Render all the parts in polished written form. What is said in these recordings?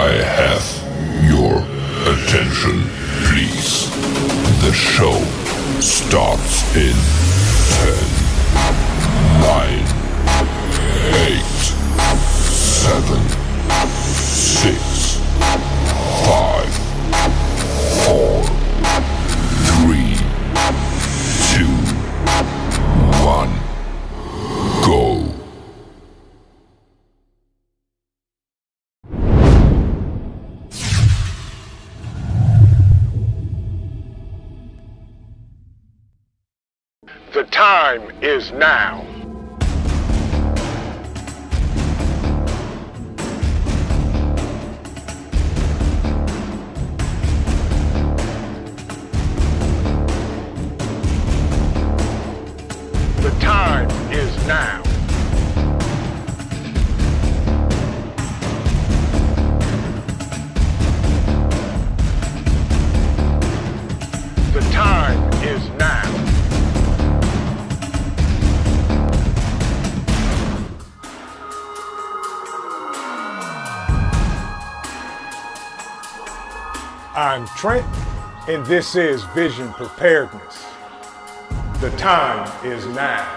I have your attention, please. The show starts in 10, 9, 8, 7, 6, 5, 4, 3, 2, 1, go. The time is now. The time is now. The time is now. I'm Trent, and this is Vision Preparedness. The time is now.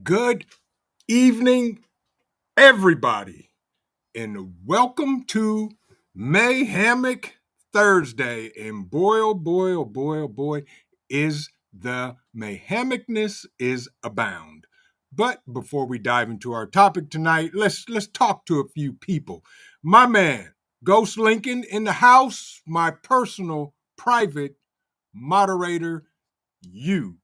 Good evening, everybody, and welcome to Mayhemic Thursday. And boy, oh boy, oh boy, oh boy, is the mayhemicness is abound. But before we dive into our topic tonight, let's talk to a few people. My man, Ghost Lincoln in the house, my personal private moderator, you.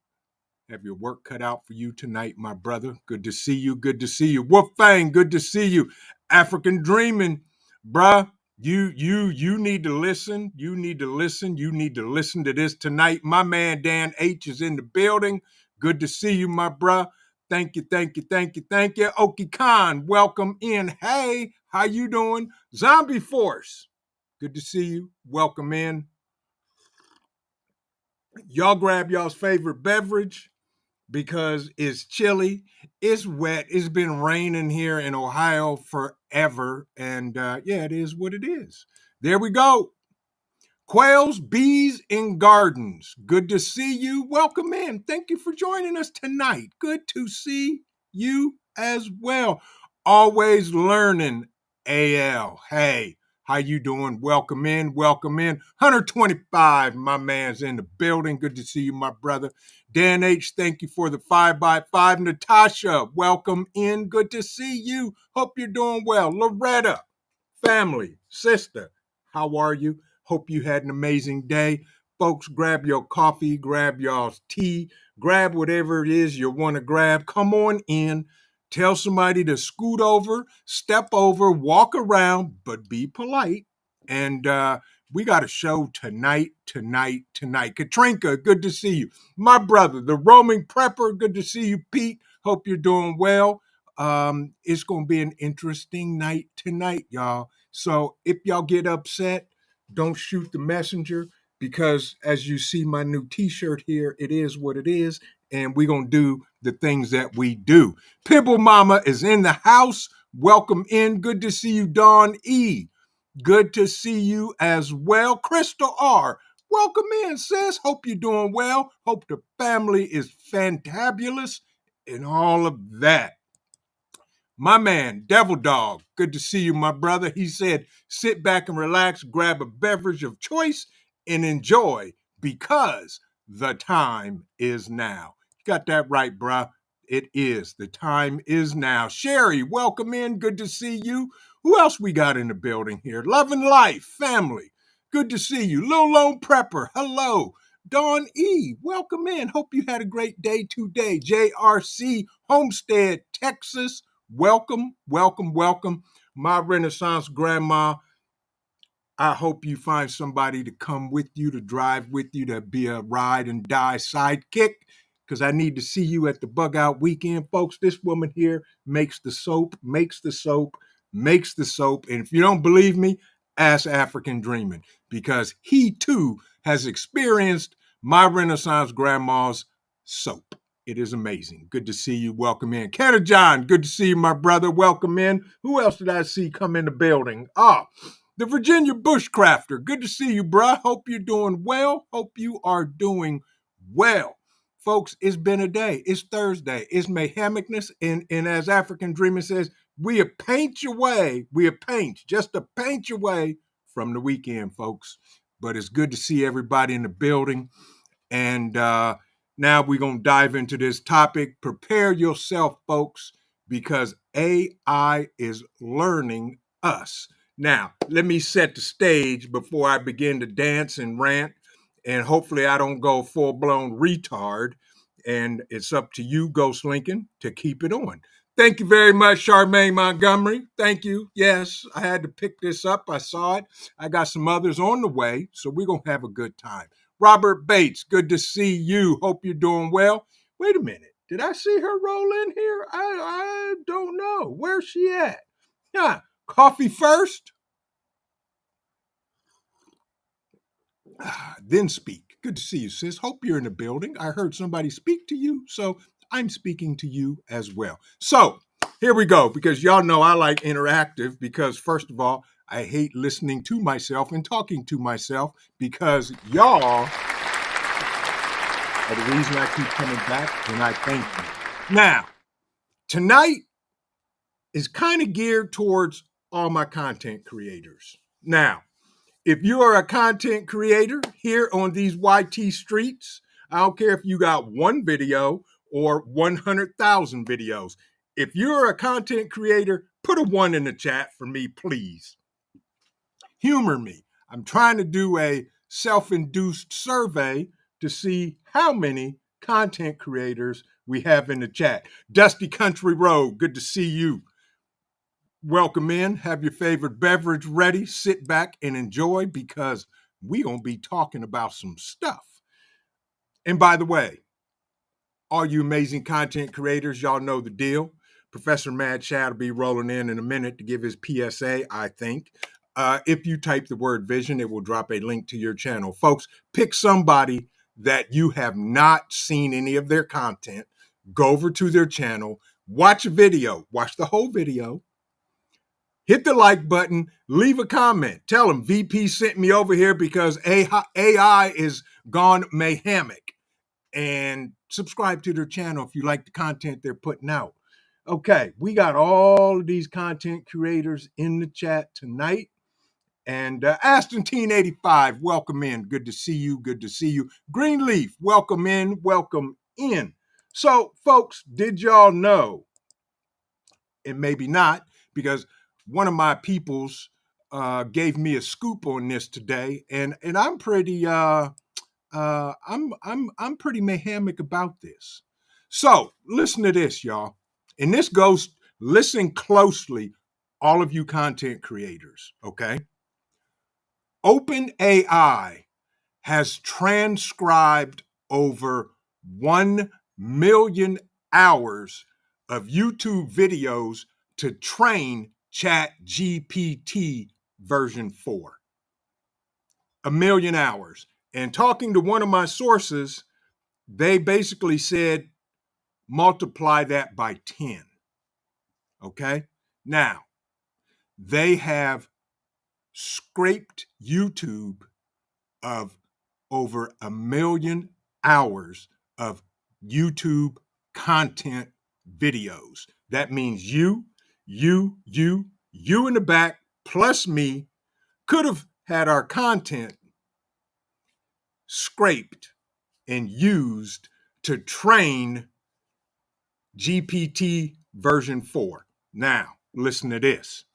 Have your work cut out for you tonight, my brother. Good to see you. Good to see you. Wolfang, good to see you. African Dreaming, bruh. You need to listen. You need to listen. You need to listen to this tonight. My man Dan H is in the building. Good to see you, my bruh. Thank you, thank you, thank you, thank you. Oki Khan, welcome in. Hey, how you doing? Zombie Force, good to see you. Welcome in. Y'all grab y'all's favorite beverage, because it's chilly, it's wet, it's been raining here in Ohio forever, and yeah, it is what it is. There we go. Quails, Bees, and Gardens. Good to see you. Welcome in. Thank you for joining us tonight. Good to see you as well. Always learning, AL. Hey, how you doing? Welcome in. Welcome in. 125, my man's in the building. Good to see you, my brother. Dan H, thank you for the 5x5. Natasha, welcome in. Good to see you. Hope you're doing well. Loretta, family, sister, how are you? Hope you had an amazing day. Folks, grab your coffee, grab your tea, grab whatever it is you want to grab. Come on in. Tell somebody to scoot over, step over, walk around, but be polite. And we got a show tonight. Katrinka, good to see you. My brother, the roaming prepper, good to see you, Pete. Hope you're doing well. It's going to be an interesting night tonight, y'all. So if y'all get upset, don't shoot the messenger, because as you see my new t-shirt here, it is what it is, and we're going to do the things that we do. Pibble Mama is in the house. Welcome in. Good to see you, Dawn E. Good to see you as well. Crystal R. Welcome in, sis. Hope you're doing well. Hope the family is fantabulous and all of that. My man, Devil Dog, good to see you, my brother. He said, sit back and relax, grab a beverage of choice, and enjoy, because the time is now. You got that right, bruh. It is. The time is now. Sherry, welcome in. Good to see you. Who else we got in the building here? Love and Life, family. Good to see you. Lil Lone Prepper, hello. Dawn E., welcome in. Hope you had a great day today. JRC, Homestead, Texas, welcome, welcome, welcome. My Renaissance grandma, I hope you find somebody to come with you, to drive with you, to be a ride and die sidekick, because I need to see you at the Bugout weekend, folks. This woman here makes the soap, makes the soap, makes the soap. And if you don't believe me, ask African Dreaming, because he too has experienced my Renaissance grandma's soap. It is amazing. Good to see you. Welcome in. Canada John, good to see you, my brother. Welcome in. Who else did I see come in the building? The Virginia Bushcrafter. Good to see you, bruh. Hope you're doing well. Hope you are doing well. Folks, it's been a day. It's Thursday. It's Mayhemicness. And as African Dreamer says, we paint your way. Just to paint your way from the weekend, folks. But it's good to see everybody in the building. And now we're going to dive into this topic. Prepare yourself, folks, because AI is learning us. Now, let me set the stage before I begin to dance and rant, and hopefully I don't go full-blown retard, and it's up to you, Ghost Lincoln, to keep it on. Thank you very much, Charmaine Montgomery. Thank you. Yes, I had to pick this up. I saw it. I got some others on the way, so we're going to have a good time. Robert Bates, good to see you. Hope you're doing well. Wait a minute. Did I see her roll in here? I don't know. Where's she at? Yeah. Coffee first, then speak. Good to see you, sis. Hope you're in the building. I heard somebody speak to you, so I'm speaking to you as well. So here we go, because y'all know I like interactive, because first of all, I hate listening to myself and talking to myself, because y'all are the reason I keep coming back, and I thank you. Now, tonight is kind of geared towards all my content creators. Now, if you are a content creator here on these YT streets, I don't care if you got one video or 100,000 videos. If you're a content creator, put a 1 in the chat for me, please. Humor me. I'm trying to do a self-induced survey to see how many content creators we have in the chat. Dusty Country Road, good to see you. Welcome in. Have your favorite beverage ready. Sit back and enjoy, because we're going to be talking about some stuff. And by the way, all you amazing content creators, y'all know the deal. Professor Mad Chad will be rolling in a minute to give his PSA, I think. If you type the word vision, it will drop a link to your channel. Folks, pick somebody that you have not seen any of their content. Go over to their channel, watch a video, watch the whole video. Hit the like button, leave a comment. Tell them VP sent me over here because AI is gone Mayhemic. And subscribe to their channel if you like the content they're putting out. Okay, we got all of these content creators in the chat tonight. And Aston-Teen85, welcome in. Good to see you. Good to see you. Greenleaf, welcome in. Welcome in. So, folks, did y'all know, and maybe not, because one of my peoples gave me a scoop on this today, and I'm pretty I'm pretty Mayhemic about this. So listen to this, y'all, and this goes. Listen closely, all of you content creators. Okay, OpenAI has transcribed over 1 million hours of YouTube videos to train ChatGPT version 4. 1 million hours. And talking to one of my sources, they basically said, multiply that by 10. Okay? Now, they have scraped YouTube of over 1 million hours of YouTube content videos. That means you in the back, plus me, could have had our content scraped and used to train GPT version 4. Now, listen to this.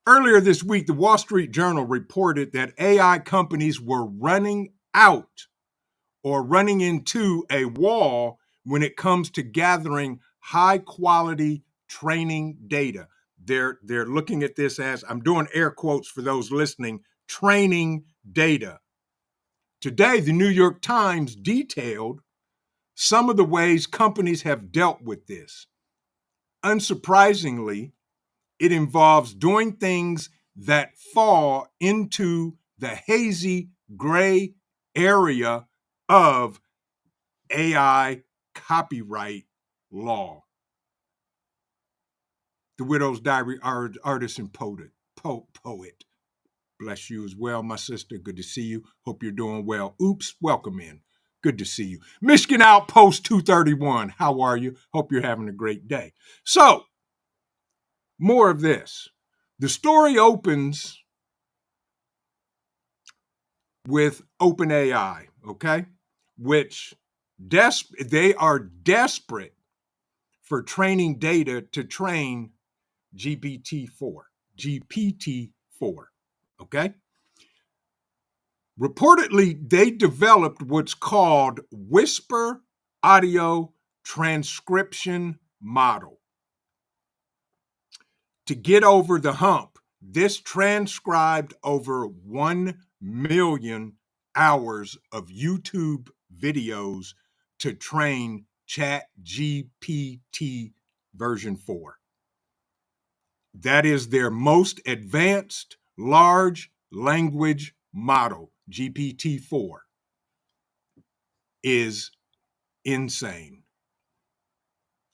Earlier this week, the Wall Street Journal reported that AI companies were running out or running into a wall when it comes to gathering high quality training data. They're looking at this as, I'm doing air quotes for those listening, training data. Today, the New York Times detailed some of the ways companies have dealt with this. Unsurprisingly, it involves doing things that fall into the hazy gray area of AI copyright law. The Widow's Diary artist and poet. Bless you as well, my sister. Good to see you. Hope you're doing well. Oops, welcome in. Good to see you. Michigan Outpost 231. How are you? Hope you're having a great day. So, more of this. The story opens with OpenAI, okay? Which they are desperate for training data to train GPT-4, okay? Reportedly, they developed what's called Whisper Audio Transcription Model. To get over the hump, this transcribed over 1 million hours of YouTube videos to train ChatGPT version 4. That is their most advanced large language model. GPT-4 is insane.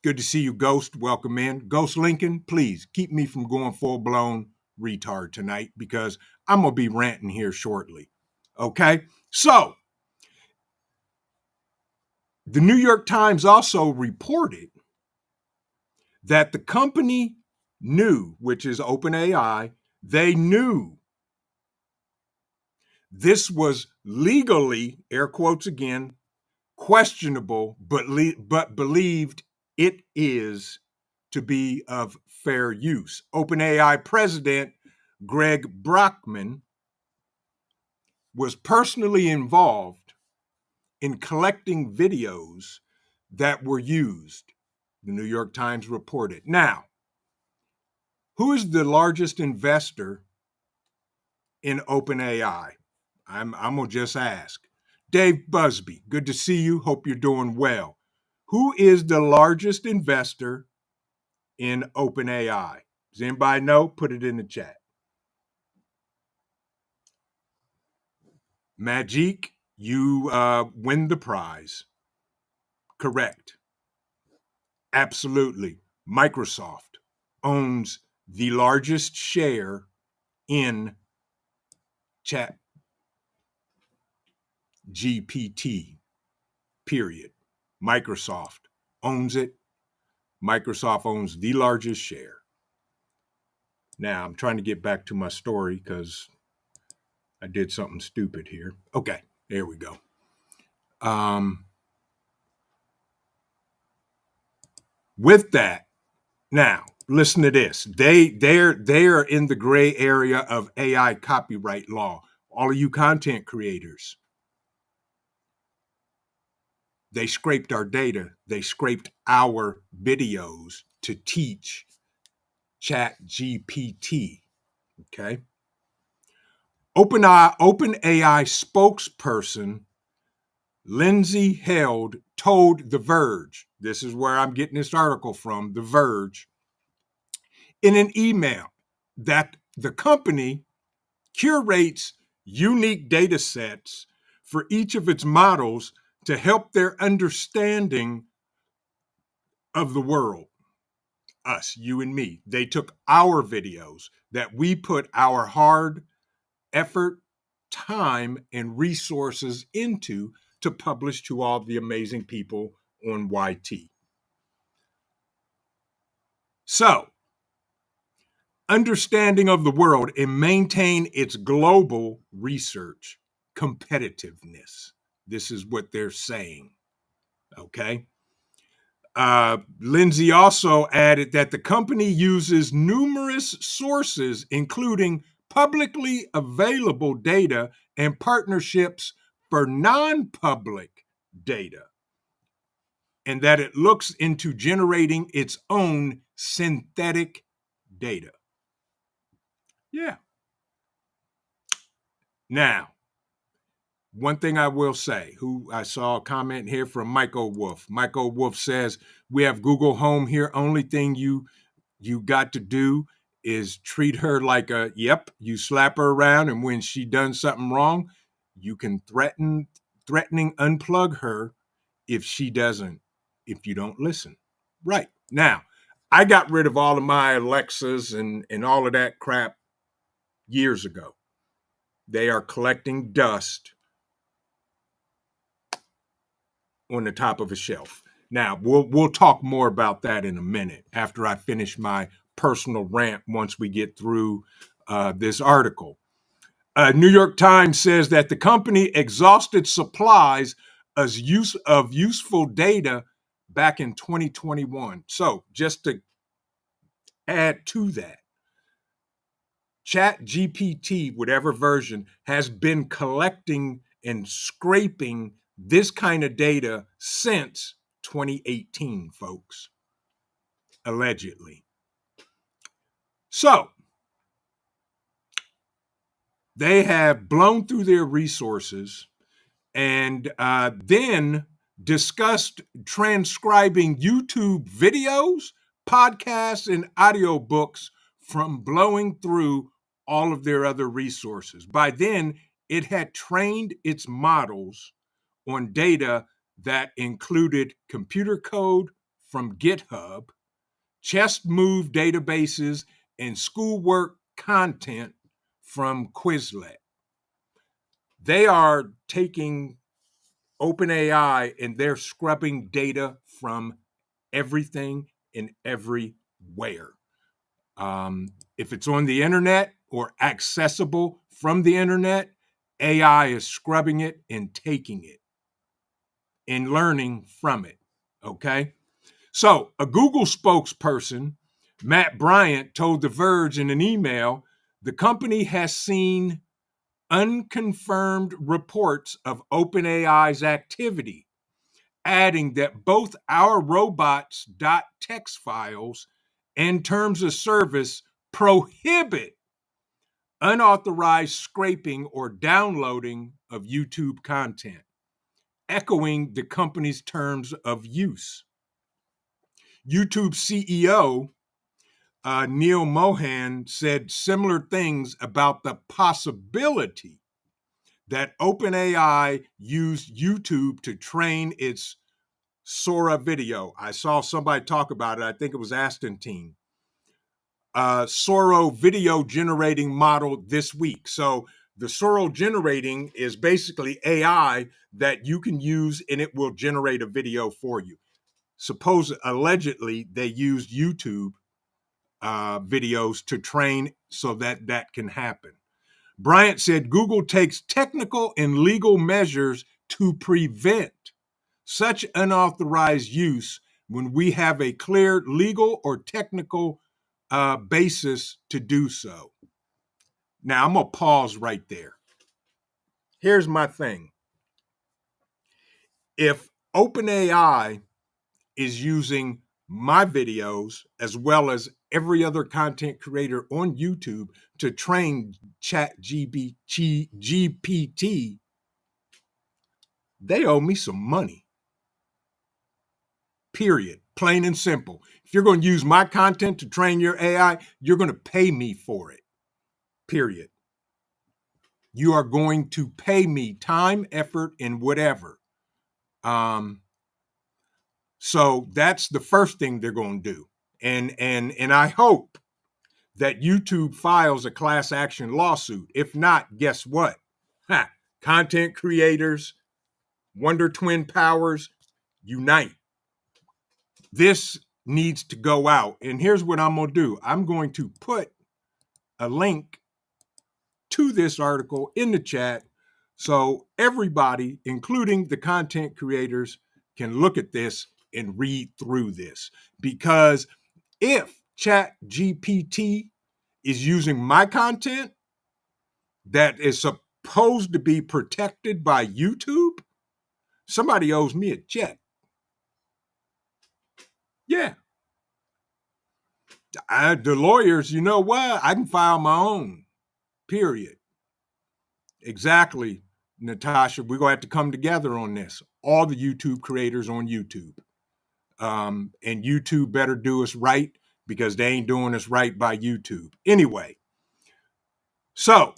Good to see you, Ghost. Welcome in. Ghost Lincoln, please keep me from going full-blown retard tonight because I'm going to be ranting here shortly. Okay? So, the New York Times also reported that the company knew, which is OpenAI, they knew this was legally, air quotes again, questionable, but believed it is to be of fair use. OpenAI president Greg Brockman was personally involved in collecting videos that were used, the New York Times reported. Now, who is the largest investor in OpenAI? I'm going to just ask. Dave Busby, good to see you. Hope you're doing well. Who is the largest investor in OpenAI? Does anybody know? Put it in the chat. Magic, you win the prize. Correct. Absolutely. Microsoft owns the largest share in Chat GPT, period. Microsoft owns it. Microsoft owns the largest share. Now, I'm trying to get back to my story because I did something stupid here. Okay, there we go. With that, now, listen to this. They're in the gray area of AI copyright law. All of you content creators, they scraped our data. They scraped our videos to teach ChatGPT. Okay. OpenAI spokesperson Lindsay Held told The Verge, this is where I'm getting this article from, The Verge, in an email that the company curates unique data sets for each of its models to help their understanding of the world. Us, you and me. They took our videos that we put our hard effort, time, and resources into to publish to all the amazing people on YT. So, understanding of the world and maintain its global research competitiveness. This is what they're saying. Okay. Lindsay also added that the company uses numerous sources, including publicly available data and partnerships for non-public data, and that it looks into generating its own synthetic data. Yeah. Now, one thing I will say, who I saw a comment here from Michael Wolf. Michael Wolf says, we have Google Home here. Only thing you got to do is treat her like you slap her around, and when she done something wrong, you can threatening unplug her if you don't listen. Right. Now, I got rid of all of my Alexas and all of that crap years ago. They are collecting dust on the top of a shelf. Now, we'll talk more about that in a minute after I finish my personal rant once we get through this article. New York Times says that the company exhausted supplies of useful data back in 2021. So just to add to that, ChatGPT, whatever version, has been collecting and scraping this kind of data since 2018, folks, allegedly. So they have blown through their resources and then discussed transcribing YouTube videos, podcasts, and audiobooks from blowing through all of their other resources. By then, it had trained its models on data that included computer code from GitHub, chest move databases, and schoolwork content from Quizlet. They are taking OpenAI and they're scrubbing data from everything and everywhere. If it's on the internet or accessible from the internet, AI is scrubbing it and taking it and learning from it. Okay. So a Google spokesperson, Matt Bryant, told The Verge in an email, the company has seen unconfirmed reports of OpenAI's activity, adding that both our robots.txt files and terms of service prohibit unauthorized scraping or downloading of YouTube content, echoing the company's terms of use. YouTube CEO Neil Mohan said similar things about the possibility that OpenAI used YouTube to train its Sora video. I saw somebody talk about it. I think it was Astantine. Sora video generating model this week. So the Sora generating is basically AI that you can use and it will generate a video for you. Allegedly, they used YouTube videos to train so that can happen. Bryant said Google takes technical and legal measures to prevent such unauthorized use when we have a clear legal or technical basis to do so. Now, I'm going to pause right there. Here's my thing. If OpenAI is using my videos as well as every other content creator on YouTube to train GPT, they owe me some money. Period. Plain and simple. If you're going to use my content to train your AI, you're going to pay me for it. Period. You are going to pay me time, effort, and whatever. So that's the first thing they're going to do. And I hope that YouTube files a class action lawsuit. If not, guess what? Content creators, Wonder Twin powers, unite. This needs to go out. And here's what I'm going to do. I'm going to put a link to this article in the chat so everybody, including the content creators, can look at this and read through this. Because if ChatGPT is using my content that is supposed to be protected by YouTube? Somebody owes me a check. Yeah. The lawyers, you know what? I can file my own, period. Exactly, Natasha. We're going to have to come together on this. All the YouTube creators on YouTube. And YouTube better do us right because they ain't doing us right by YouTube. Anyway, so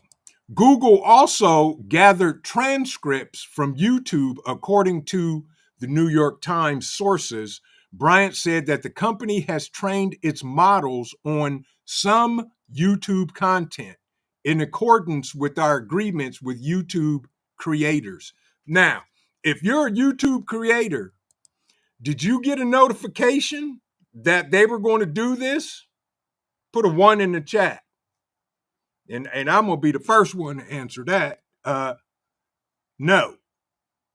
Google also gathered transcripts from YouTube, according to the New York Times sources. Bryant said that the company has trained its models on some YouTube content in accordance with our agreements with YouTube creators. Now, if you're a YouTube creator, did you get a notification that they were going to do this? Put a 1 in the chat. And I'm going to be the first one to answer that. No.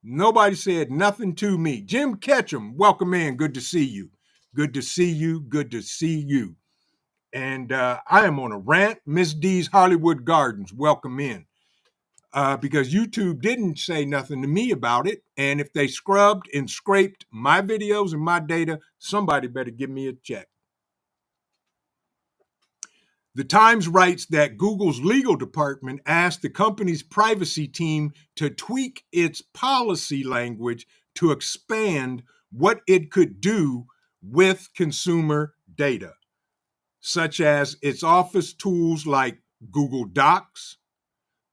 Nobody said nothing to me. Jim Ketchum, welcome in. Good to see you. Good to see you. Good to see you. And I am on a rant. Miss D's Hollywood Gardens, welcome in. Because YouTube didn't say nothing to me about it. And if they scrubbed and scraped my videos and my data, somebody better give me a check. The Times writes that Google's legal department asked the company's privacy team to tweak its policy language to expand what it could do with consumer data, such as its office tools like Google Docs.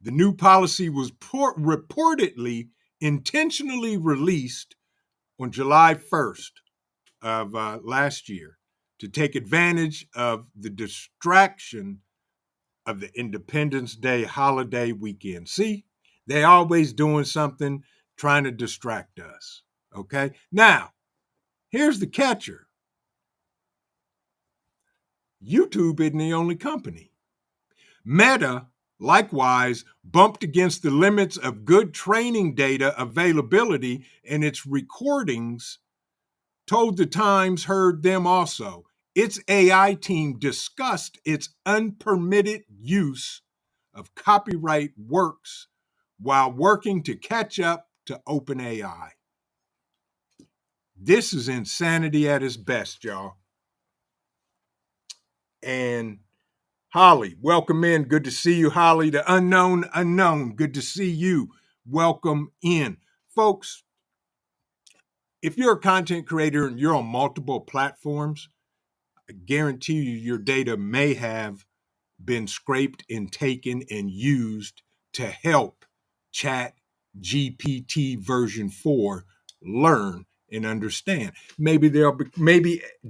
The new policy was reportedly intentionally released on July 1st of last year to take advantage of the distraction of the Independence Day holiday weekend. See, they always doing something trying to distract us. Okay. Now, here's the catcher. YouTube isn't the only company. Meta, likewise, bumped against the limits of good training data availability, and its recordings told the Times heard them also. Its AI team discussed its unpermitted use of copyright works while working to catch up to OpenAI. This is insanity at its best, y'all. And Holly, welcome in. Good to see you, Holly. The unknown. Good to see you. Welcome in. Folks, if you're a content creator and you're on multiple platforms, I guarantee you your data may have been scraped and taken and used to help Chat GPT version 4 learn and understand. Maybe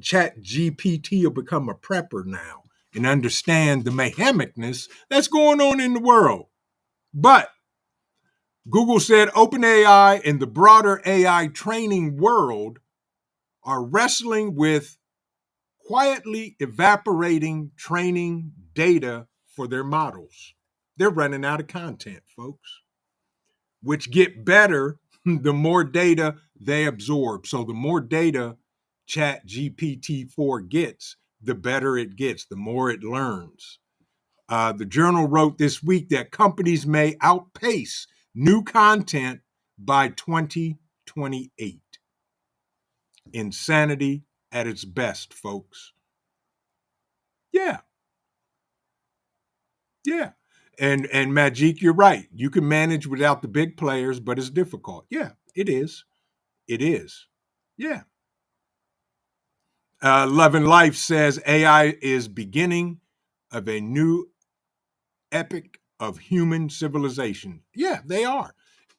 Chat GPT will become a prepper now and understand the mayhemicness that's going on in the world. But Google said OpenAI and the broader AI training world are wrestling with quietly evaporating training data for their models. They're running out of content, folks, which get better the more data they absorb. So the more data Chat GPT-4 gets, the better it gets, the more it learns. The journal wrote this week that companies may outpace new content by 2028. Insanity at its best, folks. Yeah. And Majik, you're right. You can manage without the big players, but it's difficult. Yeah, it is. It is. Yeah. Love and Life says AI is beginning of a new epic of human civilization. Yeah, they are.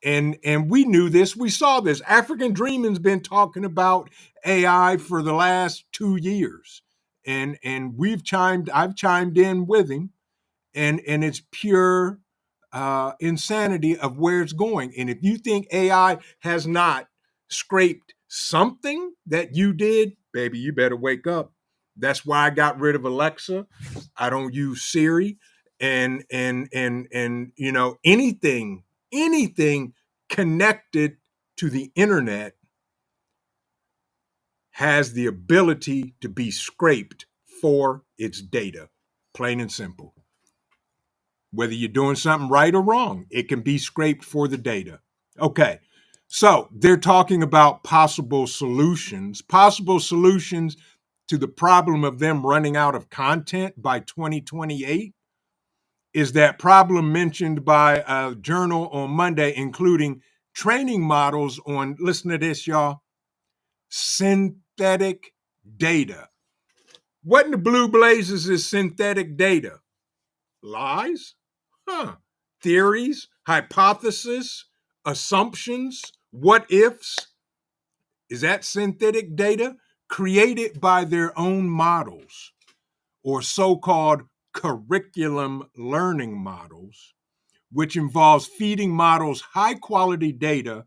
And we knew this. We saw this. African Dreaming's been talking about AI for the last 2 years. And I've chimed in with him. And it's pure insanity of where it's going. And if you think AI has not scraped something that you did, baby, you better wake up. That's why I got rid of Alexa. I don't use Siri, and you know, anything connected to the internet has the ability to be scraped for its data, plain and simple. whether you're doing something right or wrong. It can be scraped for the data. Okay, so they're talking about possible solutions to the problem of them running out of content by 2028. Is that problem mentioned by a journal on Monday, including training models on, listen to this, y'all, synthetic data. What in the blue blazes is synthetic data? Lies? Huh. Theories, hypotheses, assumptions, what ifs? Is that synthetic data? Created by their own models or so-called curriculum learning models, which involves feeding models high-quality data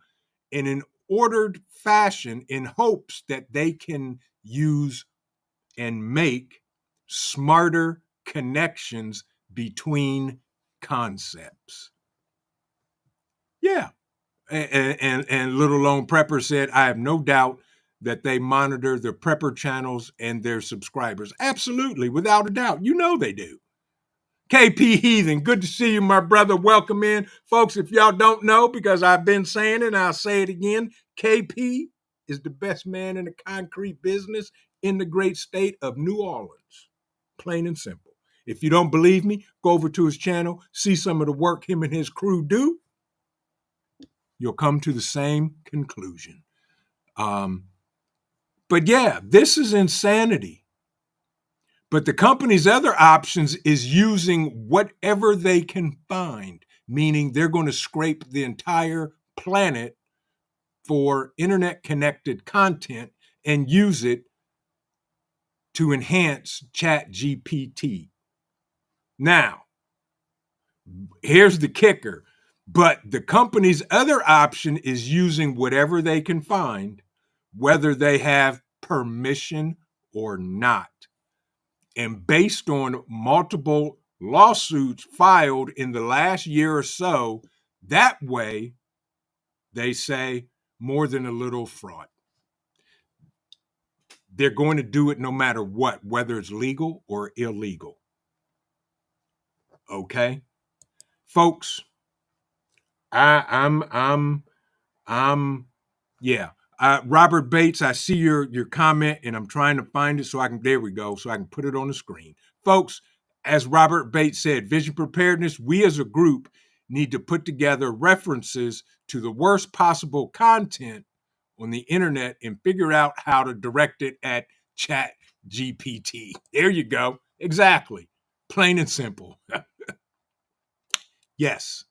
in an ordered fashion in hopes that they can use and make smarter connections between concepts. Yeah. And Little Lone Prepper said, I have no doubt that they monitor the prepper channels and their subscribers. Absolutely, without a doubt. You know they do. KP Heathen, good to see you, my brother. Welcome in. Folks, if y'all don't know, because I've been saying it and I'll say it again, KP is the best man in the concrete business in the great state of New Orleans. Plain and simple. If you don't believe me, go over to his channel, see some of the work him and his crew do. You'll come to the same conclusion. But yeah, this is insanity. But the company's other options is using whatever they can find, meaning they're going to scrape the entire planet for internet connected content and use it to enhance ChatGPT. Now, here's the kicker. But the company's other option is using whatever they can find, whether they have permission or not. And based on multiple lawsuits filed in the last year or so, that way, they say, more than a little fraud. They're going to do it no matter what, whether it's legal or illegal. Okay? Folks, I'm Robert Bates, I see your comment and I'm trying to find it so I can, there we go, so I can put it on the screen. Folks, as Robert Bates said, Vision Preparedness, we as a group need to put together references to the worst possible content on the internet and figure out how to direct it at Chat GPT. There you go. Exactly. Plain and simple. Yes.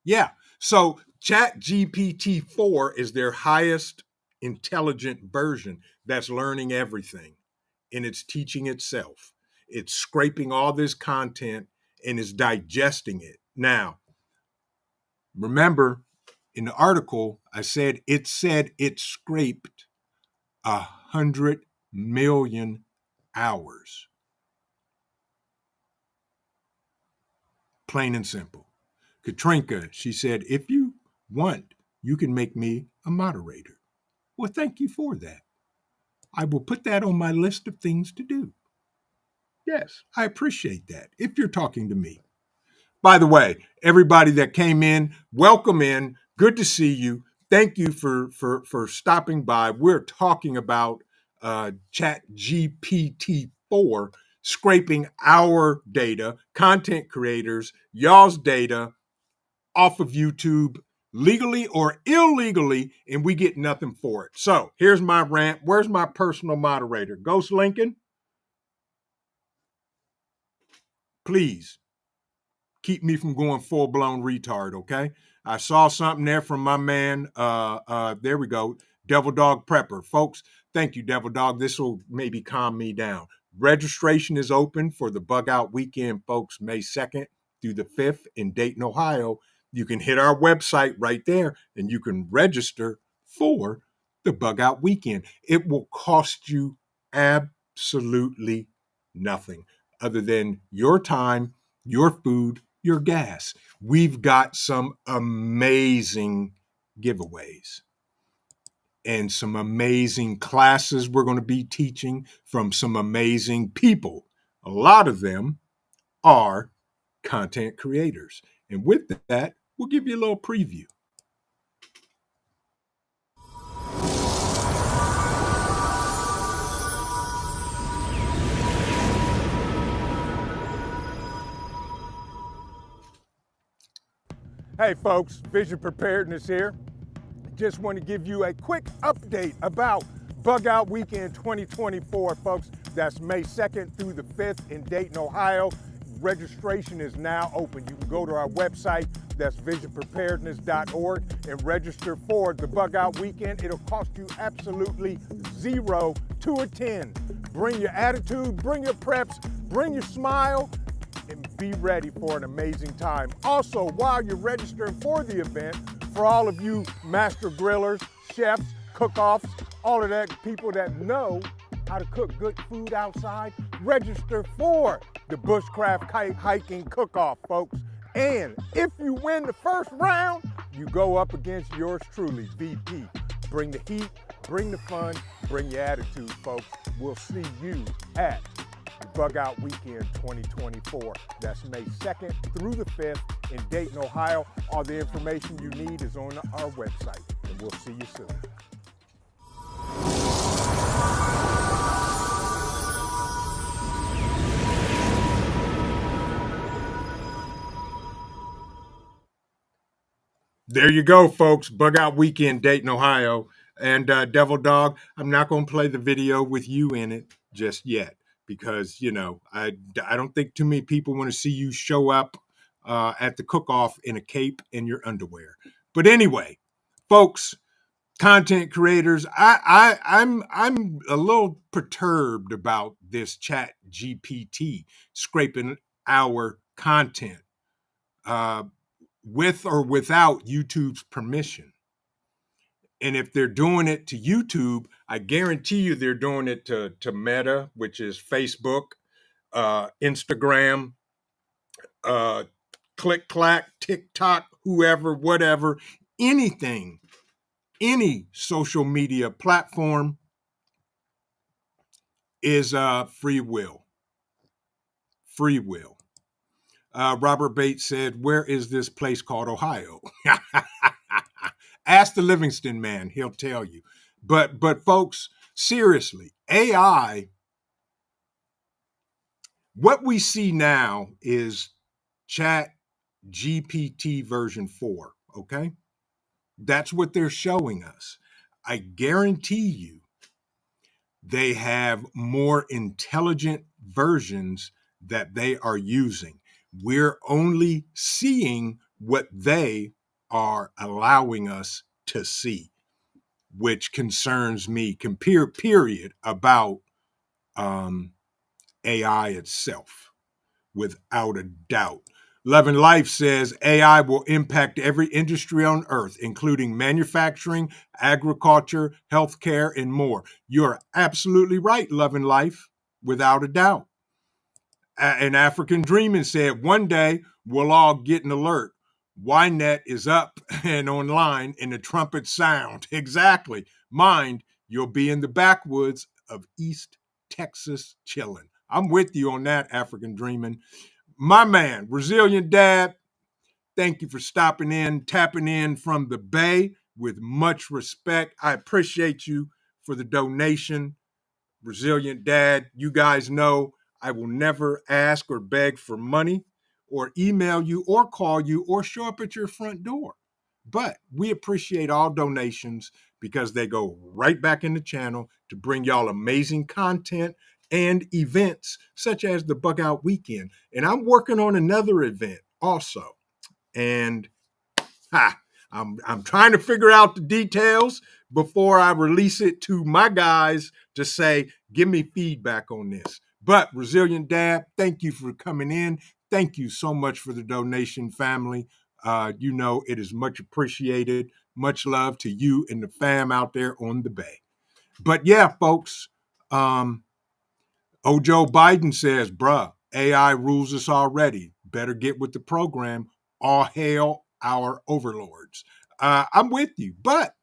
Yeah. So Chat GPT 4 is their highest intelligent version that's learning everything and it's teaching itself. It's scraping all this content and is digesting it. Now, remember in the article, I said it scraped 100 million hours. Plain and simple. Katrinka, she said, if you want, you can make me a moderator. Well, thank you for that. I will put that on my list of things to do. Yes, I appreciate that if you're talking to me. By the way, everybody that came in, welcome in. Good to see you. Thank you for stopping by. We're talking about Chat GPT-4 scraping our data, content creators, y'all's data off of YouTube legally or illegally, and we get nothing for it. So here's my rant. Where's my personal moderator? Ghost Lincoln? Please keep me from going full-blown retard, okay? I saw something there from my man. There we go. Devil Dog Prepper. Folks, thank you, Devil Dog. This will maybe calm me down. Registration is open for the Bugout weekend, folks, May 2nd through the 5th in Dayton, Ohio. You can hit our website right there and you can register for the Bugout weekend. It will cost you absolutely nothing other than your time, your food, your gas. We've got some amazing giveaways and some amazing classes we're going to be teaching from some amazing people. A lot of them are content creators. And with that, we'll give you a little preview. Hey folks, Vision Preparedness here. Just want to give you a quick update about Bugout Weekend 2024, folks. That's May 2nd through the 5th in Dayton, Ohio. Registration is now open. You can go to our website, that's visionpreparedness.org, and register for the Bugout Weekend. It'll cost you absolutely zero to attend. Bring your attitude, bring your preps, bring your smile, and be ready for an amazing time. Also, while you're registering for the event, for all of you master grillers, chefs, cook-offs, all of that people that know how to cook good food outside, register for the Bushcraft Kite Hiking Cook-Off, folks. And if you win the first round, you go up against yours truly, VP. Bring the heat, bring the fun, bring your attitude, folks. We'll see you at the Bugout Weekend 2024. That's May 2nd through the 5th in Dayton, Ohio. All the information you need is on our website, and we'll see you soon. There you go, folks. Bugout Weekend, Dayton, Ohio. And Devil Dog, I'm not going to play the video with you in it just yet because, you know, I don't think too many people want to see you show up at the cook-off in a cape and your underwear. But anyway, folks, content creators, I'm a little perturbed about this Chat GPT scraping our content. With or without YouTube's permission. And if they're doing it to YouTube, I guarantee you they're doing it to Meta, which is Facebook, Instagram, Click Clack, TikTok, whoever, whatever, anything, any social media platform is free will. Free will. Robert Bates said, "Where is this place called Ohio?" Ask the Livingston man, he'll tell you. But folks, seriously, AI, what we see now is Chat GPT version 4, okay? That's what they're showing us. I guarantee you they have more intelligent versions that they are using. We're only seeing what they are allowing us to see, which concerns me, period, about AI itself, without a doubt. Love and Life says AI will impact every industry on earth, including manufacturing, agriculture, healthcare, and more. You're absolutely right, Love and Life, without a doubt. And African Dreaming said, one day we'll all get an alert. YNET is up and online and the trumpets sound. Exactly. Mind, you'll be in the backwoods of East Texas chilling. I'm with you on that, African Dreaming. My man, Resilient Dad, thank you for stopping in, tapping in from the Bay with much respect. I appreciate you for the donation. Resilient Dad, you guys know I will never ask or beg for money or email you or call you or show up at your front door. But we appreciate all donations because they go right back in the channel to bring y'all amazing content and events such as the Bugout Weekend. And I'm working on another event also. And I'm trying to figure out the details before I release it to my guys to say, give me feedback on this. But Resilient Dad, thank you for coming in. Thank you so much for the donation, family. You know, it is much appreciated. Much love to you and the fam out there on the Bay. But yeah, folks, Joe Biden says, bruh, AI rules us already. Better get with the program. All hail our overlords. I'm with you, but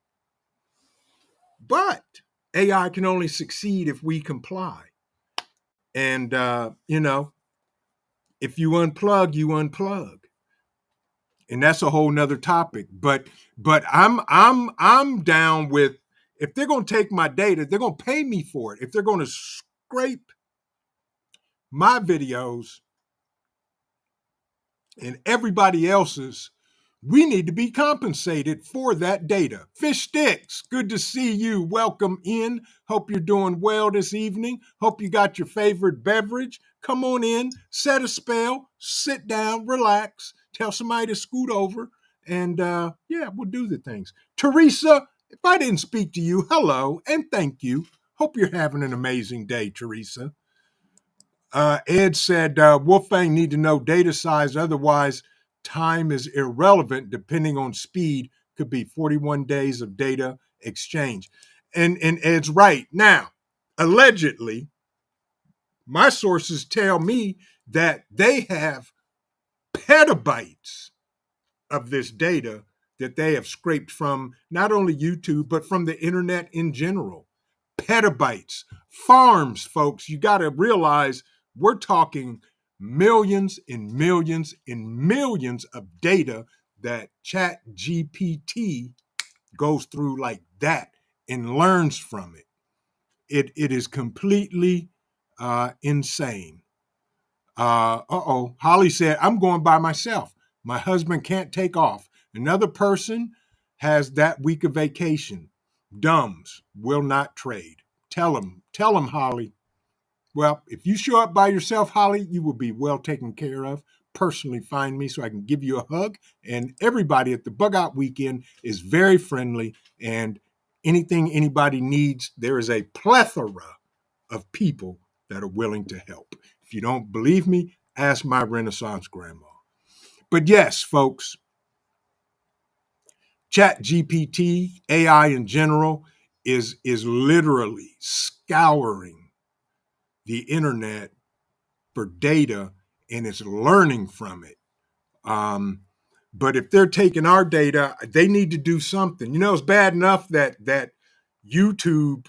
AI can only succeed if we comply. And, you know, If you unplug, you unplug. And that's a whole nother topic. But I'm down with, if they're gonna take my data, they're gonna pay me for it. If they're gonna scrape my videos and everybody else's, we need to be compensated for that data. Fish Sticks, good to see you. Welcome in. Hope you're doing well this evening. Hope you got your favorite beverage. Come on in, set a spell, sit down, relax, tell somebody to scoot over, and yeah, we'll do the things. Teresa, if I didn't speak to you, hello and thank you. Hope you're having an amazing day, Teresa. Ed said, Wolfgang need to know data size, otherwise time is irrelevant depending on speed. Could be 41 days of data exchange. And Ed's right. Now, allegedly, my sources tell me that they have petabytes of this data that they have scraped from not only YouTube, but from the internet in general. Petabytes. Farms, folks, you got to realize we're talking millions and millions and millions of data that Chat GPT goes through like that and learns from it. It is completely insane. Holly said, I'm going by myself. My husband can't take off. Another person has that week of vacation. Dumbs will not trade. Tell him, Holly. Well, if you show up by yourself, Holly, you will be well taken care of. Personally, find me so I can give you a hug. And everybody at the Bugout weekend is very friendly. And anything anybody needs, there is a plethora of people that are willing to help. If you don't believe me, ask my Renaissance grandma. But yes, folks, Chat GPT, AI in general, is literally scouring the internet for data and it's learning from it. But if they're taking our data, they need to do something. You know, it's bad enough that YouTube,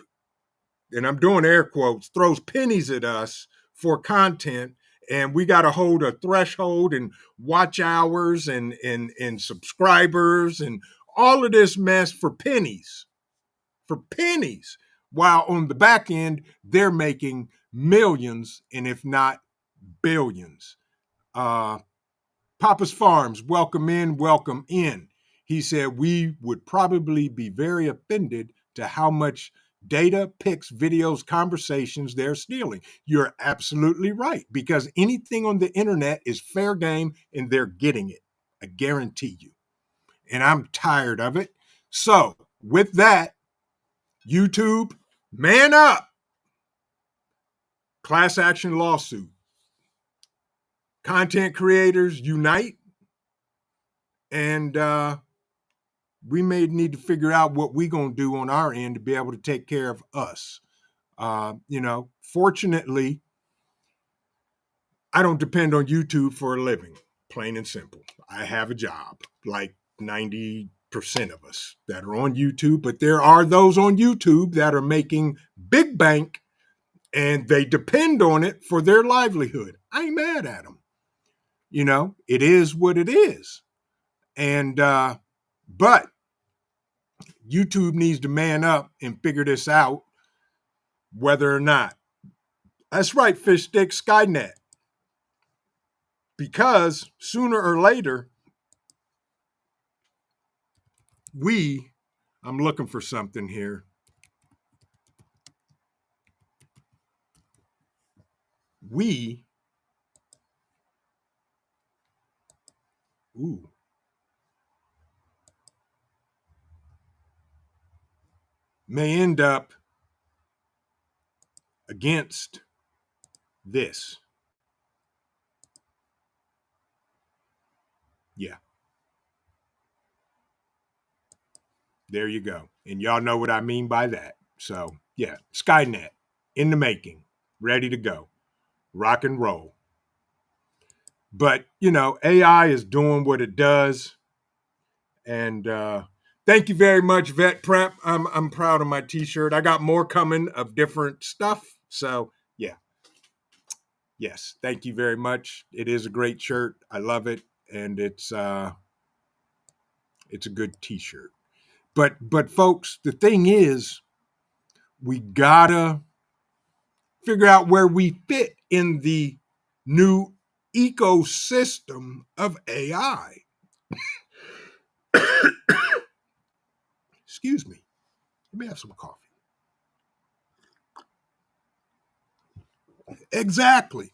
and I'm doing air quotes, throws pennies at us for content, and we got to hold a threshold and watch hours and subscribers and all of this mess for pennies, while on the back end, they're making millions and if not billions. Papa's Farms, welcome in, welcome in. He said we would probably be very offended to how much data, pics, videos, conversations they're stealing. You're absolutely right, because anything on the internet is fair game and they're getting it. I guarantee you. And I'm tired of it. So with that, YouTube, man up. Class action lawsuit. Content creators unite. And we may need to figure out what we're going to do on our end to be able to take care of us. Fortunately, I don't depend on YouTube for a living, plain and simple. I have a job, like 90% of us that are on YouTube, but there are those on YouTube that are making big bank and they depend on it for their livelihood. I ain't mad at them. It is what it is. And, but YouTube needs to man up and figure this out, whether or not. That's right, Fish Stick, Skynet. Because sooner or later, I'm looking for something here. May end up against this. Yeah. There you go. And y'all know what I mean by that. So, yeah, Skynet in the making, ready to go, rock and roll. But, AI is doing what it does. And thank you very much, Vet Prep. I'm proud of my t-shirt. I got more coming of different stuff. So, yeah. Yes, thank you very much. It is a great shirt. I love it, and it's a good T-shirt. But folks, the thing is, we gotta figure out where we fit in the new ecosystem of AI. Excuse me. Let me have some coffee. Exactly.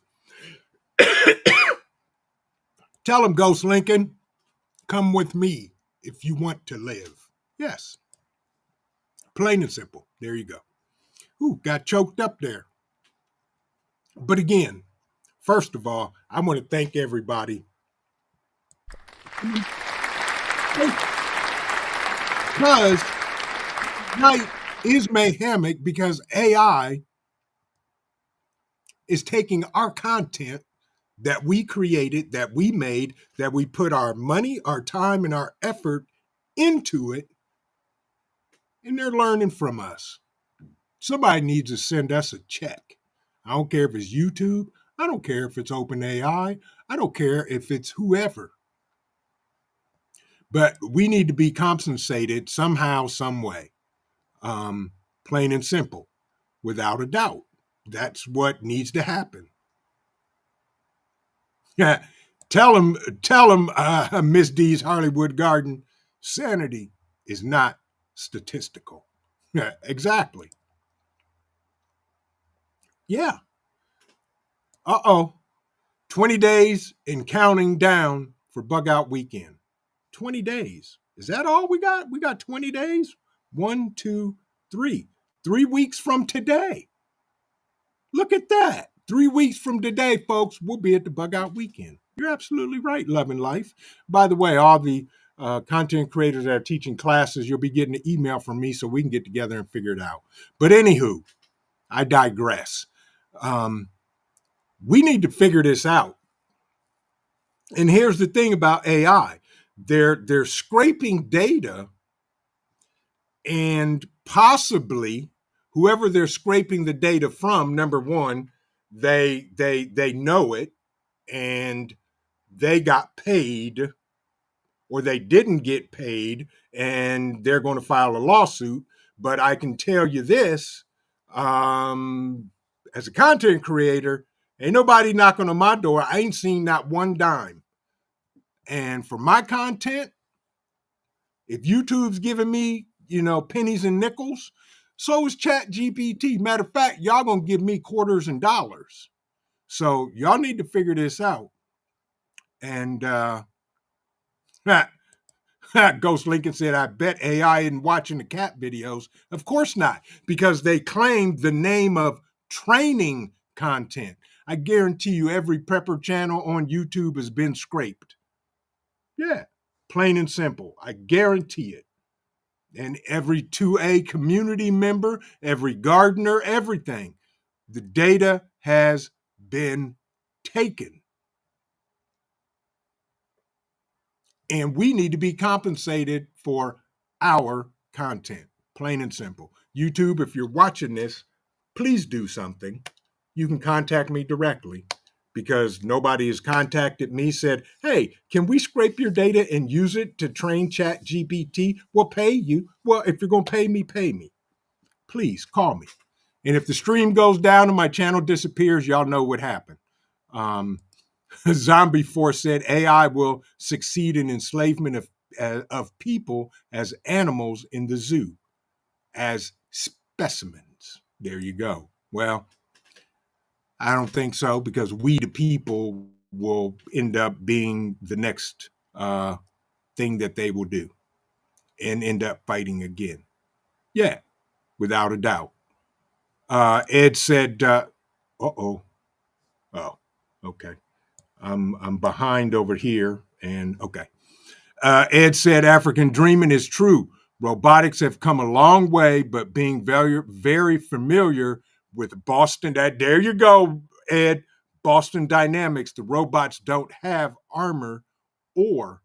Tell him, Ghost Lincoln, come with me if you want to live. Yes. Plain and simple. There you go. Ooh, got choked up there. But again, first of all, I want to thank everybody because tonight is Mayhemic because AI is taking our content that we created, that we made, that we put our money, our time, and our effort into it, and they're learning from us. Somebody needs to send us a check. I don't care if it's YouTube. I don't care if it's OpenAI. I don't care if it's whoever. But we need to be compensated somehow, some way. Plain and simple, without a doubt. That's what needs to happen. Yeah, tell him, Miss D's Hollywood Garden, sanity is not statistical. Yeah, exactly. Yeah. 20 days and counting down for Bugout weekend. 20 days. Is that all we got? We got 20 days? 1, 2, 3. 3 weeks from today. Look at that. 3 weeks from today, folks, we'll be at the Bugout weekend. You're absolutely right, loving life. By the way, all the content creators that are teaching classes, you'll be getting an email from me so we can get together and figure it out. But anywho, I digress. We need to figure this out. And here's the thing about AI. They're scraping data, and possibly whoever they're scraping the data from, number one, they know it, and they got paid, or they didn't get paid, and they're going to file a lawsuit. But I can tell you this, as a content creator, ain't nobody knocking on my door. I ain't seen not one dime. And for my content, if YouTube's giving me, pennies and nickels, so is Chat GPT. Matter of fact, y'all gonna give me quarters and dollars. So y'all need to figure this out. And Ghost Lincoln said, I bet AI isn't watching the cat videos. Of course not, because they claimed the name of training content. I guarantee you every prepper channel on YouTube has been scraped. Yeah, plain and simple. I guarantee it. And every 2A community member, every gardener, everything. The data has been taken. And we need to be compensated for our content, plain and simple. YouTube, if you're watching this, please do something. You can contact me directly because nobody has contacted me, said, hey, can we scrape your data and use it to train Chat GPT? We'll pay you. Well, if you're going to pay me, pay me. Please call me. And if the stream goes down and my channel disappears, y'all know what happened. Zombie Force said AI will succeed in enslavement of people as animals in the zoo, as specimens. There you go. Well, I don't think so, because we, the people, will end up being the next thing that they will do and end up fighting again. Yeah, without a doubt. Ed said, oh, okay. I'm behind over here, and okay. Ed said, African dreaming is true. Robotics have come a long way, but being very, very familiar with Boston, there you go, Ed, Boston Dynamics, the robots don't have armor, or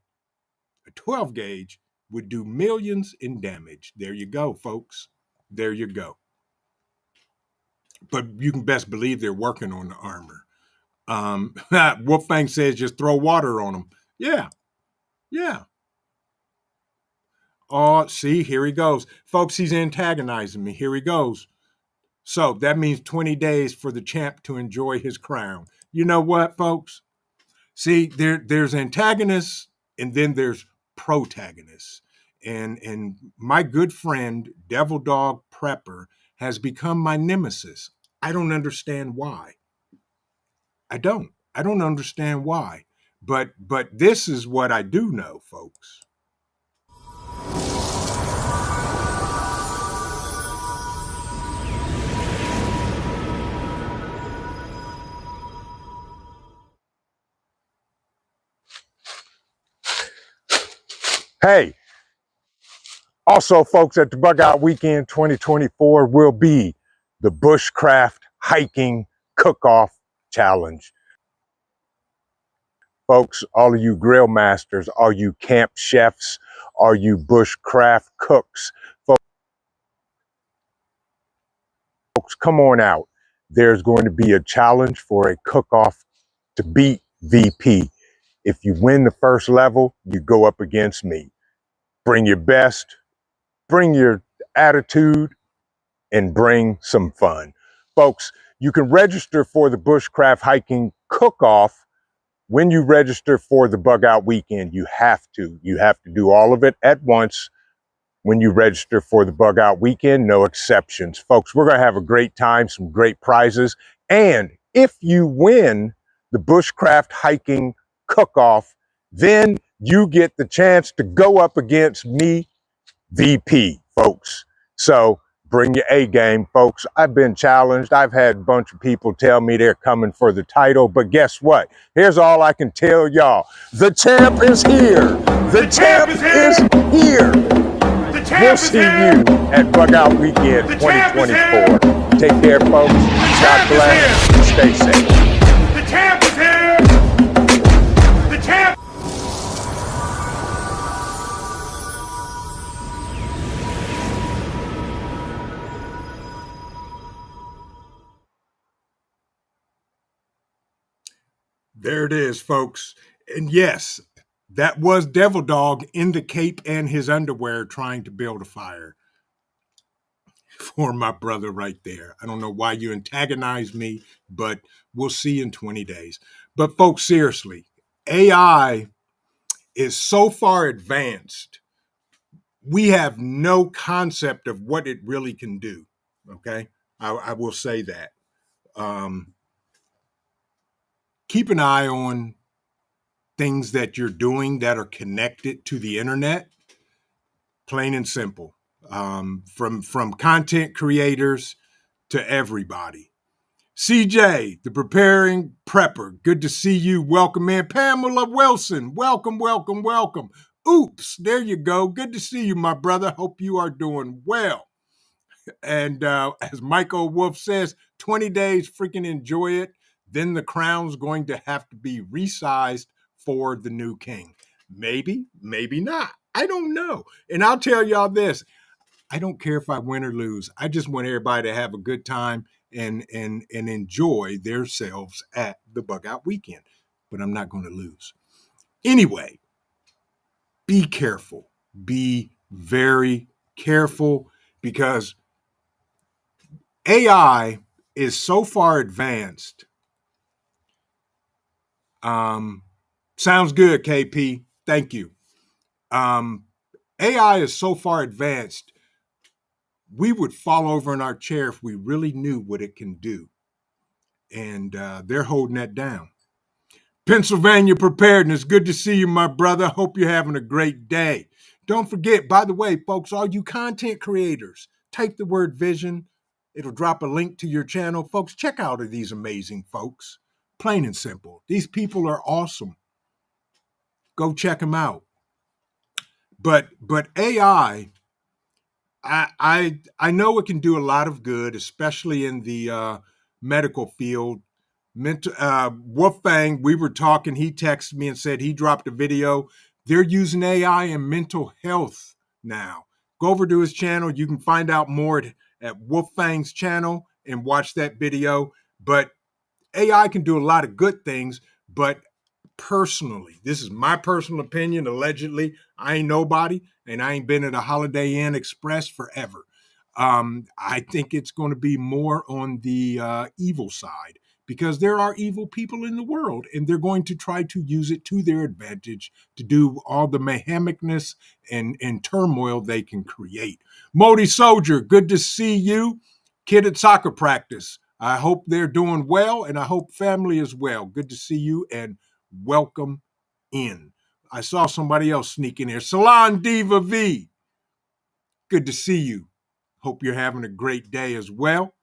a 12 gauge would do millions in damage. There you go, folks. There you go. But you can best believe they're working on the armor. Wolfgang says just throw water on them. Yeah, yeah. Oh, see, here he goes. Folks, he's antagonizing me. Here he goes. So that means 20 days for the champ to enjoy his crown. You know what, folks? See, there's antagonists and then there's protagonists. And my good friend, Devil Dog Prepper, has become my nemesis. I don't understand why. I don't. I don't understand why. But this is what I do know, folks. Hey, also, folks, at the Bugout Weekend 2024 will be the Bushcraft Hiking Cook-Off Challenge. Folks, all of you grill masters, all you camp chefs, all you bushcraft cooks, folks, come on out. There's going to be a challenge for a cook-off to beat VP. If you win the first level, you go up against me. Bring your best, bring your attitude, and bring some fun. Folks, you can register for the Bushcraft Hiking Cook-Off when you register for the Bugout Weekend. You have to do all of it at once when you register for the Bugout Weekend, no exceptions. Folks, we're gonna have a great time, some great prizes. And if you win the Bushcraft Hiking Cook-Off, then you get the chance to go up against me, VP, folks. So bring your A game, folks. I've been challenged. I've had a bunch of people tell me they're coming for the title, but guess what? Here's all I can tell y'all. The champ is here. The champ is here. We'll see you at Bugout Weekend 2024. Take care, folks. God bless. Stay safe. The champ is here. The champ. There it is, folks. And yes, that was Devil Dog in the cape and his underwear trying to build a fire for my brother right there. I don't know why you antagonize me, but we'll see in 20 days. But folks, seriously, AI is so far advanced, we have no concept of what it really can do. Okay. I will say that. Keep an eye on things that you're doing that are connected to the internet, plain and simple. From content creators to everybody. CJ, the preparing prepper, good to see you. Welcome in. Pamela Wilson, welcome, welcome, welcome. Oops, there you go. Good to see you, my brother. Hope you are doing well. And as Michael Wolf says, 20 days, freaking enjoy it. Then the crown's going to have to be resized for the new king. Maybe, maybe not. I don't know. And I'll tell y'all this. I don't care if I win or lose. I just want everybody to have a good time and enjoy themselves at the Bugout Weekend. But I'm not going to lose. Anyway, be careful. Be very careful because AI is so far advanced. Sounds good, KP. Thank you. AI is so far advanced, we would fall over in our chair if we really knew what it can do. And they're holding that down. Pennsylvania Preparedness, good to see you, my brother. Hope you're having a great day. Don't forget, by the way, folks, all you content creators, type the word vision. It'll drop a link to your channel. Folks, check out these amazing folks. Plain and simple. These people are awesome. Go check them out. But AI, I know it can do a lot of good, especially in the medical field. Wolfgang, we were talking. He texted me and said he dropped a video. They're using AI in mental health now. Go over to his channel. You can find out more at Wolfgang's channel and watch that video. But AI can do a lot of good things, but personally, this is my personal opinion. Allegedly, I ain't nobody, and I ain't been at a Holiday Inn Express forever. I think it's going to be more on the evil side because there are evil people in the world, and they're going to try to use it to their advantage to do all the mayhemicness and turmoil they can create. Modi Soldier, good to see you. Kid at soccer practice. I hope they're doing well, and I hope family is well. Good to see you, and welcome in. I saw somebody else sneak in here. Salon Diva V. Good to see you. Hope you're having a great day as well.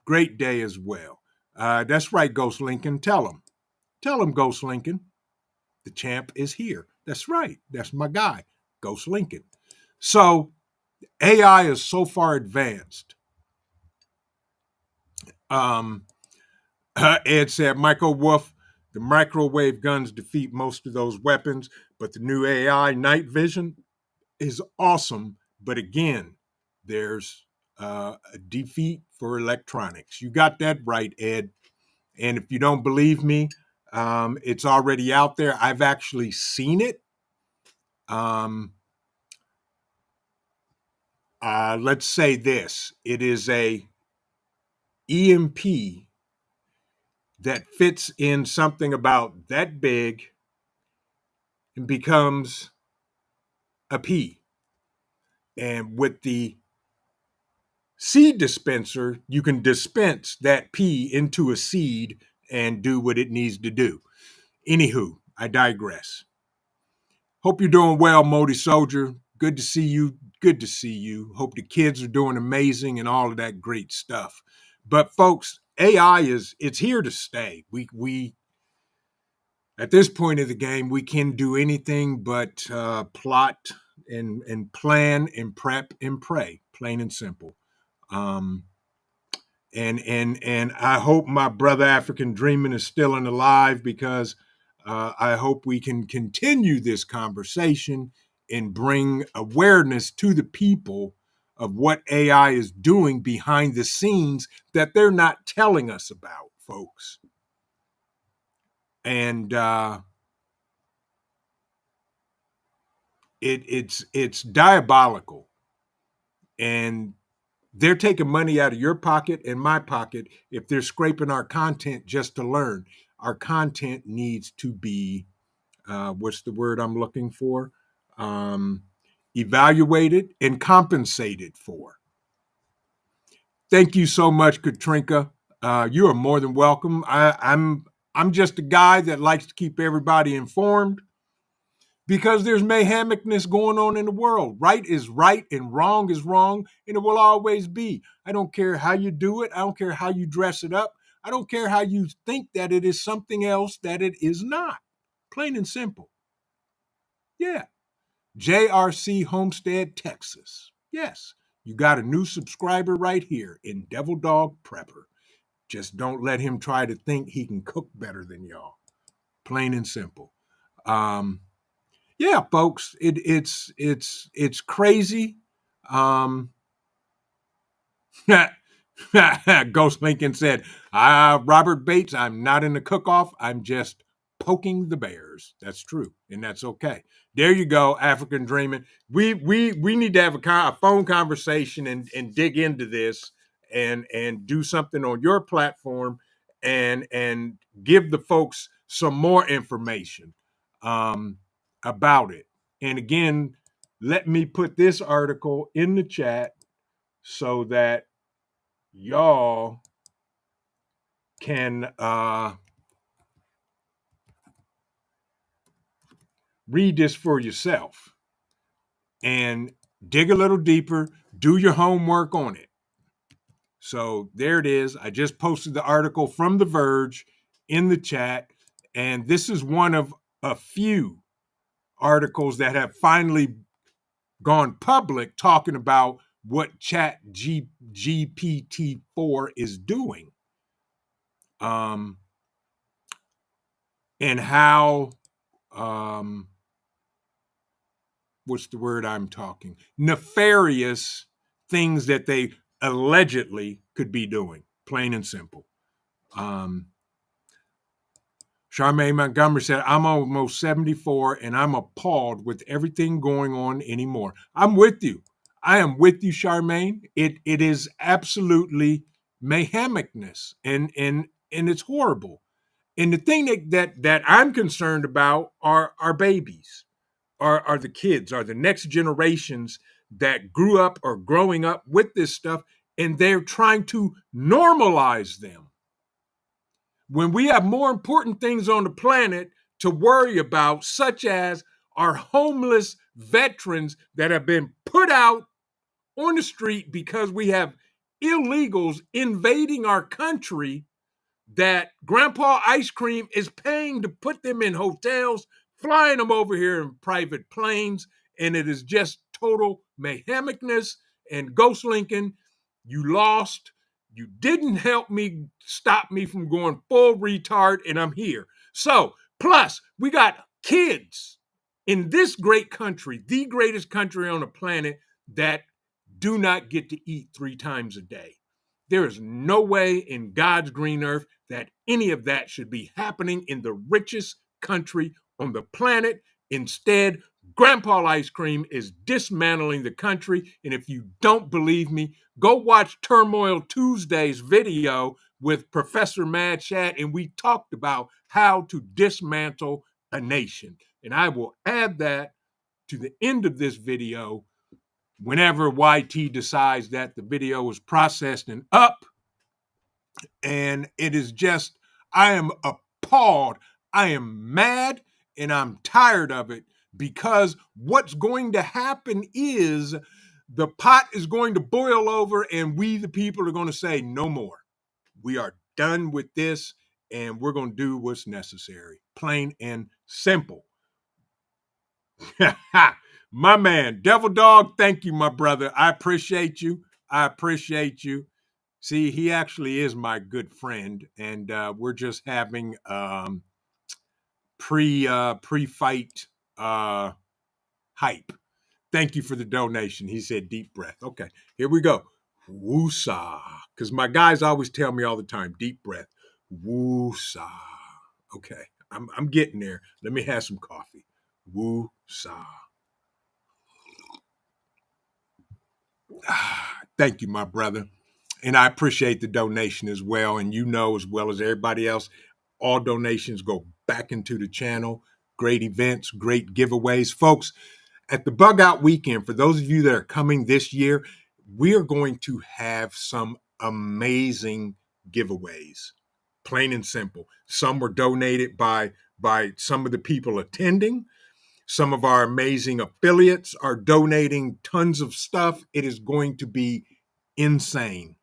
Great day as well. That's right, Ghost Lincoln. Tell him. Tell him, Ghost Lincoln. The champ is here. That's right. That's my guy, Ghost Lincoln. So AI is so far advanced. Ed said, Michael Wolf, the microwave guns defeat most of those weapons, but the new AI night vision is awesome. But again, there's a defeat for electronics. You got that right, Ed. And if you don't believe me, it's already out there. I've actually seen it. Let's say this. It is a EMP that fits in something about that big and becomes a P. And with the seed dispenser, you can dispense that P into a seed and do what it needs to do. Anywho, I digress. Hope you're doing well, Modi Soldier. Good to see you. Good to see you. Hope the kids are doing amazing and all of that great stuff. But folks, AI it's here to stay. We at this point of the game, we can do anything but plot and plan and prep and pray, plain and simple. And I hope my brother African Dreaming is still alive because I hope we can continue this conversation and bring awareness to the people of what AI is doing behind the scenes that they're not telling us about, folks. And it's diabolical, and they're taking money out of your pocket and my pocket if they're scraping our content just to learn. Our content needs to be what's the word I'm looking for? Evaluated and compensated for. Thank you so much, Katrinka. You are more than welcome. I'm just a guy that likes to keep everybody informed because there's mayhemicness going on in the world. Right is right and wrong is wrong, and it will always be. I don't care how you do it. I don't care how you dress it up. I don't care how you think that it is something else that it is not. Plain and simple. Yeah. JRC Homestead, Texas. Yes, you got a new subscriber right here in Devil Dog Prepper. Just don't let him try to think he can cook better than y'all. Plain and simple. Yeah, folks, it's crazy. Ghost Lincoln said, Robert Bates, I'm not in the cook-off. I'm just poking the bears. That's true, and that's okay. There you go, African Dreaming. We need to have a phone conversation and dig into this and do something on your platform and give the folks some more information about it. And again, let me put this article in the chat so that y'all can read this for yourself and dig a little deeper, do your homework on it. So there it is. I just posted the article from The Verge in the chat, and this is one of a few articles that have finally gone public talking about what Chat GPT-4 is doing. And how what's the word I'm talking? Nefarious things that they allegedly could be doing, plain and simple. Charmaine Montgomery said, I'm almost 74 and I'm appalled with everything going on anymore. I'm with you. I am with you, Charmaine. It is absolutely mayhemicness and it's horrible. And the thing that I'm concerned about are our babies, are the kids, are the next generations that grew up or growing up with this stuff, and they're trying to normalize them when we have more important things on the planet to worry about, such as our homeless veterans that have been put out on the street because we have illegals invading our country that Grandpa Ice Cream is paying to put them in hotels, flying them over here in private planes, and it is just total mayhemicness. And Ghost Lincoln, you lost. You didn't help me stop me from going full retard, and I'm here. So, plus, we got kids in this great country, the greatest country on the planet, that do not get to eat 3 times a day. There is no way in God's green earth that any of that should be happening in the richest country on the planet. Instead, Grandpa Ice Cream is dismantling the country. And if you don't believe me, go watch Turmoil Tuesday's video with Professor Mad Chat, and we talked about how to dismantle a nation. And I will add that to the end of this video whenever YT decides that the video is processed and up. And it is just, I am appalled. I am mad and I'm tired of it, because what's going to happen is the pot is going to boil over and we, the people, are going to say no more. We are done with this and we're going to do what's necessary. Plain and simple. My man, Devil Dog, thank you, my brother. I appreciate you. I appreciate you. See, he actually is my good friend, and we're just having pre-fight hype. Thank you for the donation. He said deep breath. Okay, here we go. Woosah. Because my guys always tell me all the time, deep breath. Woosah. Okay, I'm getting there. Let me have some coffee. Woosah. Thank you, my brother. And I appreciate the donation as well. And you know, as well as everybody else, all donations go back into the channel. Great events, great giveaways. Folks, at the Bugout weekend, for those of you that are coming this year, we are going to have some amazing giveaways. Plain and simple. Some were donated by some of the people attending. Some of our amazing affiliates are donating tons of stuff. It is going to be insane.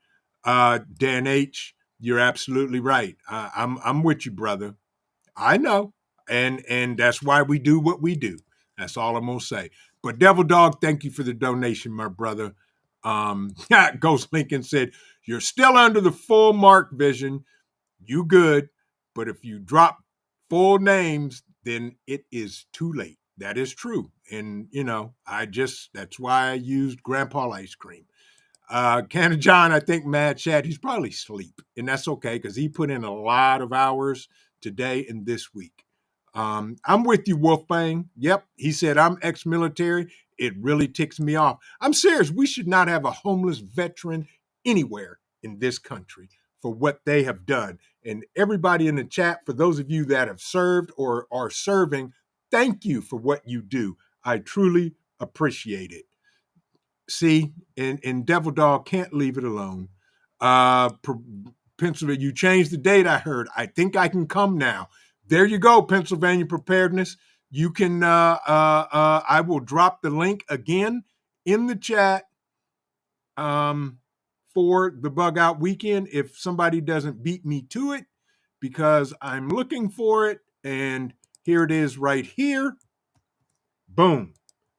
Dan H., you're absolutely right. I'm with you, brother. I know, and that's why we do what we do. That's all I'm gonna say. But Devil Dog, thank you for the donation, my brother. Ghost Lincoln said, "You're still under the full mark vision. You good, but if you drop full names, then it is too late." That is true, and that's why I used Grandpa Ice Cream. Canada John, I think Mad Chat, he's probably asleep, and that's okay because he put in a lot of hours today and this week. I'm with you, Wolfbang. Yep, he said, I'm ex-military. It really ticks me off. I'm serious. We should not have a homeless veteran anywhere in this country for what they have done. And everybody in the chat, for those of you that have served or are serving, thank you for what you do. I truly appreciate it. See, and Devil Dog can't leave it alone. Pennsylvania, you changed the date, I heard. I think I can come now. There you go, Pennsylvania Preparedness. You can, I will drop the link again in the chat for the Bugout weekend if somebody doesn't beat me to it, because I'm looking for it. And here it is right here. Boom.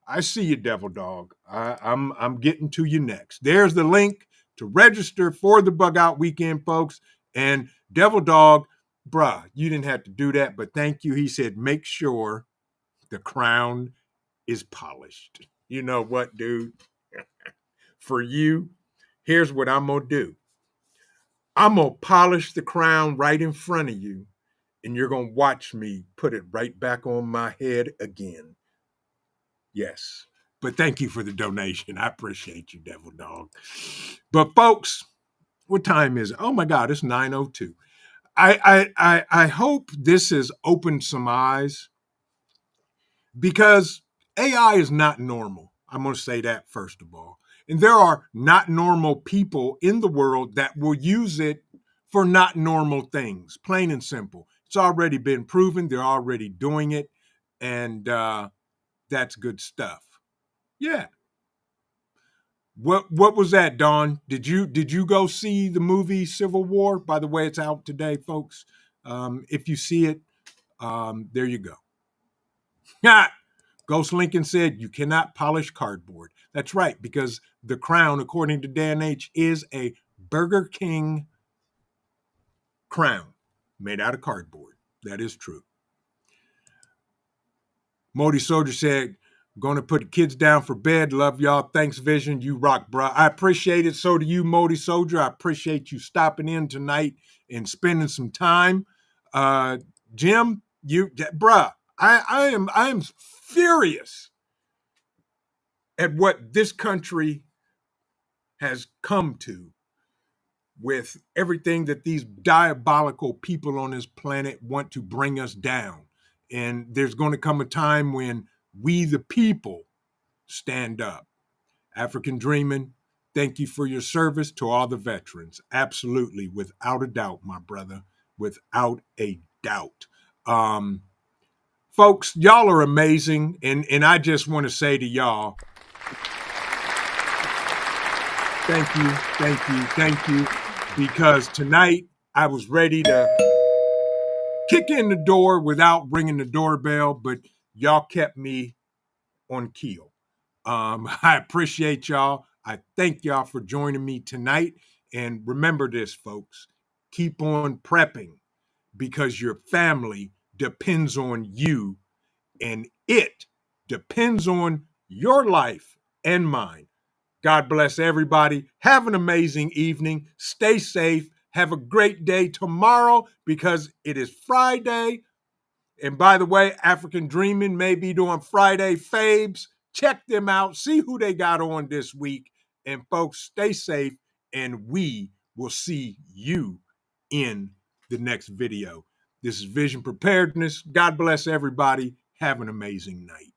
I see you, Devil Dog. I'm getting to you next. There's the link to register for the Bugout weekend, folks. And Devil Dog, bruh, you didn't have to do that, but thank you. He said, make sure the crown is polished. You know what, dude? For you, here's what I'm going to do. I'm going to polish the crown right in front of you, and you're going to watch me put it right back on my head again. Yes. But thank you for the donation. I appreciate you, Devil Dog. But folks, what time is it? Oh my God, it's 9:02. I hope this has opened some eyes, because AI is not normal. I'm going to say that first of all. And there are not normal people in the world that will use it for not normal things, plain and simple. It's already been proven. They're already doing it. And that's good stuff. Yeah. What was that, Dawn? Did you go see the movie Civil War? By the way, it's out today, folks. If you see it, there you go. Ghost Lincoln said you cannot polish cardboard. That's right, because the crown, according to Dan H., is a Burger King crown made out of cardboard. That is true. Modi Soldier said, going to put the kids down for bed. Love y'all. Thanks, Vision. You rock, bro. I appreciate it. So do you, Modi Soldier. I appreciate you stopping in tonight and spending some time. Jim, bruh, I am furious at what this country has come to with everything that these diabolical people on this planet want to bring us down. And there's going to come a time when we, the people, stand up. African Dreaming, thank you for your service to all the veterans. Absolutely, without a doubt, my brother, without a doubt. Folks, y'all are amazing. And I just want to say to y'all, thank you. Because tonight I was ready to kick in the door without ringing the doorbell, but y'all kept me on keel. I appreciate y'all. I thank y'all for joining me tonight. And remember this, folks, keep on prepping, because your family depends on you, and it depends on your life and mine. God bless everybody. Have an amazing evening. Stay safe. Have a great day tomorrow, because it is Friday. And by the way, African Dreaming may be doing Friday faves. Check them out. See who they got on this week. And folks, stay safe, and we will see you in the next video. This is Vision Preparedness. God bless everybody. Have an amazing night.